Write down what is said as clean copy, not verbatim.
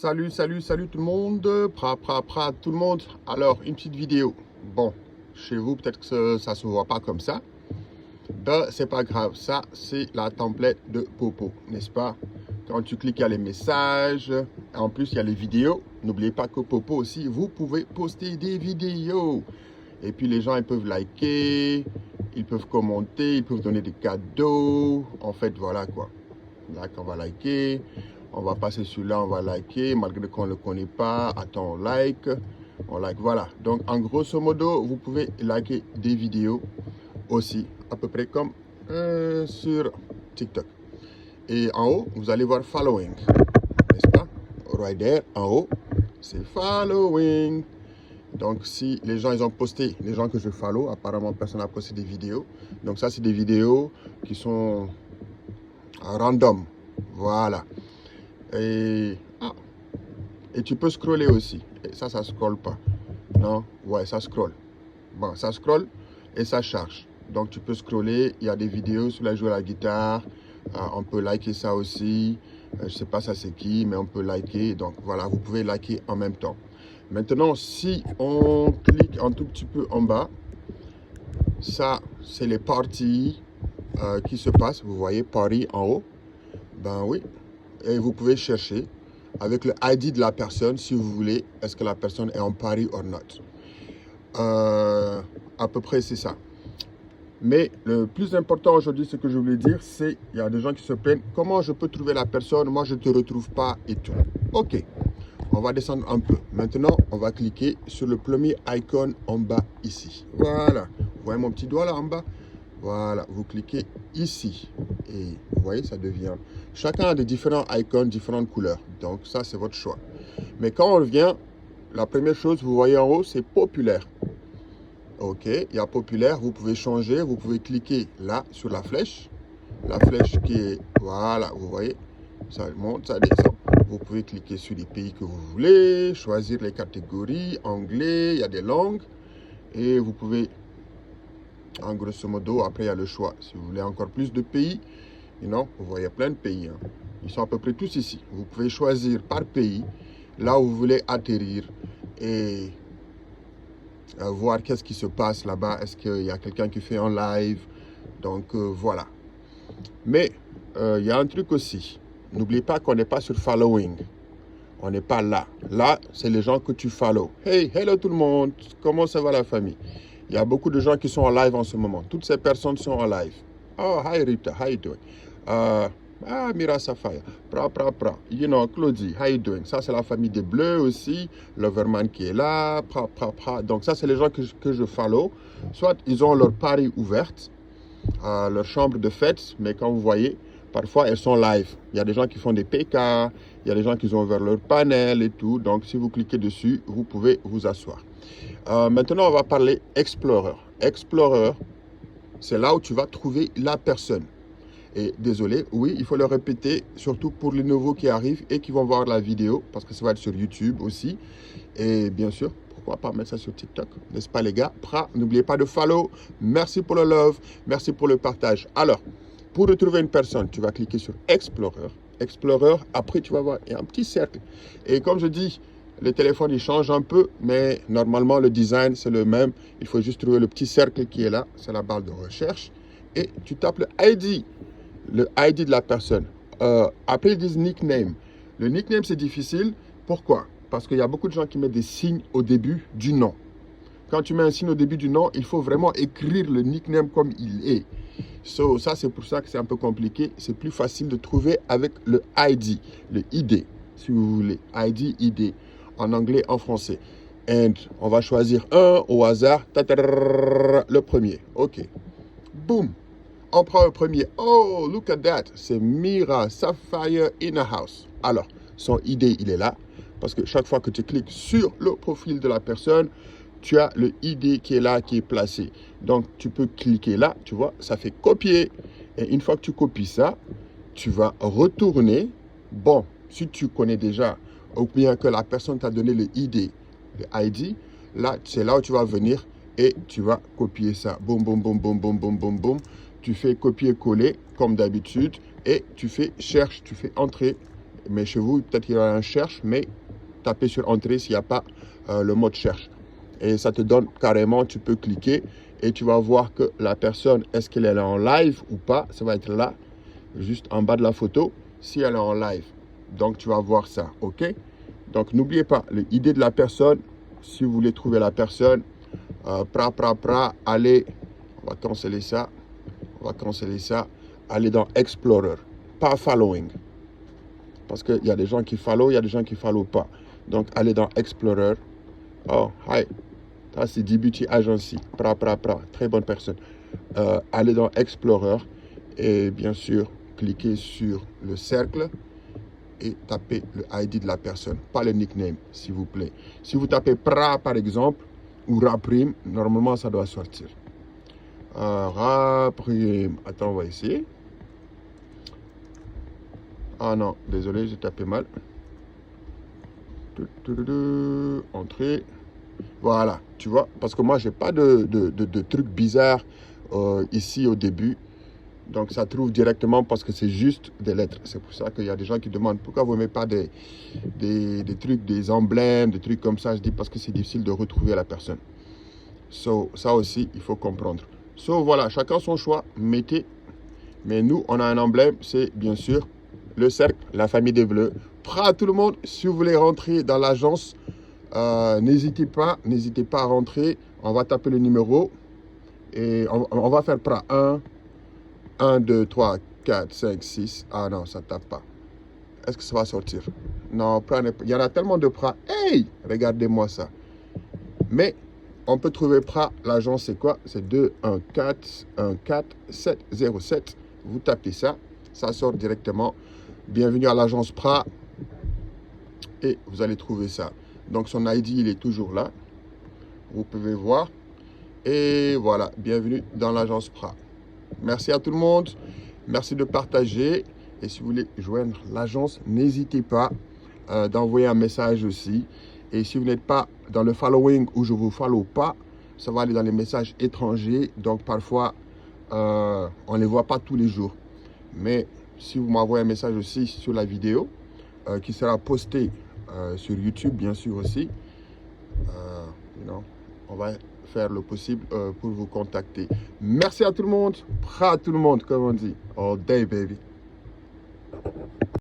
Salut tout le monde, tout le monde. Alors, une petite vidéo. Bon, chez vous, peut-être que ça se voit pas comme ça. Ben, c'est pas grave, ça, c'est la template de Popo, n'est-ce pas? Quand tu cliques, il y a les messages. En plus, il y a les vidéos. N'oubliez pas que Popo aussi, vous pouvez poster des vidéos. Et puis, les gens, ils peuvent liker, ils peuvent commenter, ils peuvent donner des cadeaux. En fait, voilà quoi. Là, on va liker. On va passer celui-là, on va liker, malgré qu'on ne le connaît pas. Attends, on like, voilà. Donc, en grosso modo, vous pouvez liker des vidéos aussi, à peu près comme sur TikTok. Et en haut, vous allez voir following, n'est-ce pas? Right there, en haut, c'est following. Donc, si les gens, ils ont posté, les gens que je follow, apparemment, personne n'a posté des vidéos. Donc, ça, c'est des vidéos qui sont random. Voilà. Et tu peux scroller aussi. Et ça scrolle pas. Non? Ouais, ça scrolle. Bon, ça scrolle et ça charge. Donc, tu peux scroller. Il y a des vidéos sur la jouer à la guitare. On peut liker ça aussi. Je sais pas ça c'est qui, mais on peut liker. Donc, voilà, vous pouvez liker en même temps. Maintenant, si on clique un tout petit peu en bas, ça, c'est les parties qui se passent. Vous voyez, Paris en haut. Ben oui. Et vous pouvez chercher avec le ID de la personne si vous voulez, est-ce que la personne est en Paris ou non. À peu près c'est ça. Mais le plus important aujourd'hui, ce que je voulais dire, c'est il y a des gens qui se plaignent, comment je peux trouver la personne, moi je ne te retrouve pas et tout. Ok, on va descendre un peu. Maintenant, on va cliquer sur le premier icône en bas ici. Voilà, vous voyez mon petit doigt là en bas? Voilà, vous cliquez ici et vous voyez, ça devient... Chacun a des différents icônes, différentes couleurs. Donc ça, c'est votre choix. Mais quand on revient, la première chose, vous voyez en haut, c'est populaire. Ok, il y a populaire, vous pouvez changer, vous pouvez cliquer là sur la flèche. La flèche qui est... Voilà, vous voyez, ça monte, ça descend. Vous pouvez cliquer sur les pays que vous voulez, choisir les catégories, anglais, il y a des langues. Et vous pouvez... En grosso modo, après, il y a le choix. Si vous voulez encore plus de pays, vous voyez plein de pays. Hein. Ils sont à peu près tous ici. Vous pouvez choisir par pays, là où vous voulez atterrir et voir qu'est-ce qui se passe là-bas. Est-ce qu'il y a quelqu'un qui fait un live? Donc, voilà. Mais, il y a un truc aussi. N'oubliez pas qu'on n'est pas sur following. On n'est pas là. Là, c'est les gens que tu follow. Hey, hello tout le monde. Comment ça va la famille? Il y a beaucoup de gens qui sont en live en ce moment. Toutes ces personnes sont en live. Oh, hi Rita, how you doing? Mira Safaya, Claudie, how you doing? Ça, c'est la famille des Bleus aussi. Loverman qui est là, Donc, ça, c'est les gens que je follow. Soit ils ont leur Paris ouverte, leur chambre de fête, mais quand vous voyez, parfois, elles sont live. Il y a des gens qui font des PK, il y a des gens qui ont ouvert leur panel et tout. Donc, si vous cliquez dessus, vous pouvez vous asseoir. Maintenant, on va parler Explorer. Explorer, c'est là où tu vas trouver la personne. Et désolé, oui, il faut le répéter, surtout pour les nouveaux qui arrivent et qui vont voir la vidéo, parce que ça va être sur YouTube aussi. Et bien sûr, pourquoi pas mettre ça sur TikTok, n'est-ce pas les gars? N'oubliez pas de follow. Merci pour le love, merci pour le partage. Alors, pour retrouver une personne, tu vas cliquer sur Explorer. Explorer, après tu vas voir, il y a un petit cercle. Et comme je dis, le téléphone, il change un peu, mais normalement, le design, c'est le même. Il faut juste trouver le petit cercle qui est là. C'est la barre de recherche. Et tu tapes le ID de la personne. Après, ils disent nickname. Le nickname, c'est difficile. Pourquoi? Parce qu'il y a beaucoup de gens qui mettent des signes au début du nom. Quand tu mets un signe au début du nom, il faut vraiment écrire le nickname comme il est. Ça, c'est pour ça que c'est un peu compliqué. C'est plus facile de trouver avec le ID, le ID, si vous voulez. ID. En anglais, en français. Et on va choisir un au hasard. Le premier. OK. Boum. On prend le premier. Oh, look at that. C'est Mira Sapphire in a house. Alors, son ID, il est là. Parce que chaque fois que tu cliques sur le profil de la personne, tu as le ID qui est là, qui est placé. Donc, tu peux cliquer là, tu vois, ça fait copier. Et une fois que tu copies ça, tu vas retourner. Bon, si tu connais déjà, ou bien que la personne t'a donné le ID, là, c'est là où tu vas venir et tu vas copier ça. Boum, boum, boum, boum, boum, boum, boum, boum. Tu fais copier-coller comme d'habitude et tu fais cherche, tu fais entrer mais chez vous, peut-être qu'il y aura un cherche, mais tapez sur entrée s'il n'y a pas le mot cherche. Et ça te donne carrément, tu peux cliquer et tu vas voir que la personne, est-ce qu'elle est en live ou pas. Ça va être là, juste en bas de la photo, si elle est en live. Donc, tu vas voir ça, ok? Donc, n'oubliez pas, l'idée de la personne, si vous voulez trouver la personne, allez, on va canceller ça, allez dans Explorer, pas Following. Parce qu'il y a des gens qui follow, il y a des gens qui ne follow pas. Donc, allez dans Explorer. Oh, hi. Ça, c'est DBT Agency. Très bonne personne. Allez dans Explorer et bien sûr, cliquez sur le cercle et tapez le ID de la personne, pas le nickname, s'il vous plaît. Si vous tapez PRA, par exemple, ou RAPRIM, normalement, ça doit sortir. RAPRIM. Attends, on va essayer. Ah non, désolé, j'ai tapé mal. Entrée. Voilà, tu vois, parce que moi, j'ai pas de trucs bizarres ici au début. Donc, ça trouve directement parce que c'est juste des lettres. C'est pour ça qu'il y a des gens qui demandent pourquoi vous ne mettez pas des trucs, des emblèmes, des trucs comme ça. Je dis parce que c'est difficile de retrouver la personne. Ça aussi, il faut comprendre. Voilà, chacun son choix, mettez. Mais nous, on a un emblème, c'est bien sûr le cercle, la famille des bleus. Prêt à tout le monde, si vous voulez rentrer dans l'agence, n'hésitez pas à rentrer. On va taper le numéro et on va faire prêt. 1, 2, 3, 4, 5, 6. Ah non, ça ne tape pas. Est-ce que ça va sortir? Non, il y en a tellement de Pras. Hey, regardez-moi ça. Mais on peut trouver Pras. L'agence, c'est quoi? C'est 21414-707. Vous tapez ça. Ça sort directement. Bienvenue à l'agence Pras. Et vous allez trouver ça. Donc, son ID, il est toujours là. Vous pouvez voir. Et voilà, bienvenue dans l'agence Pras. Merci à tout le monde. Merci de partager. Et si vous voulez joindre l'agence, n'hésitez pas d'envoyer un message aussi. Et si vous n'êtes pas dans le following ou je ne vous follow pas, ça va aller dans les messages étrangers. Donc parfois, on ne les voit pas tous les jours. Mais si vous m'envoyez un message aussi sur la vidéo, qui sera postée sur YouTube, bien sûr aussi, on va faire le possible pour vous contacter. Merci à tout le monde. Prêt à tout le monde, comme on dit. All day, baby.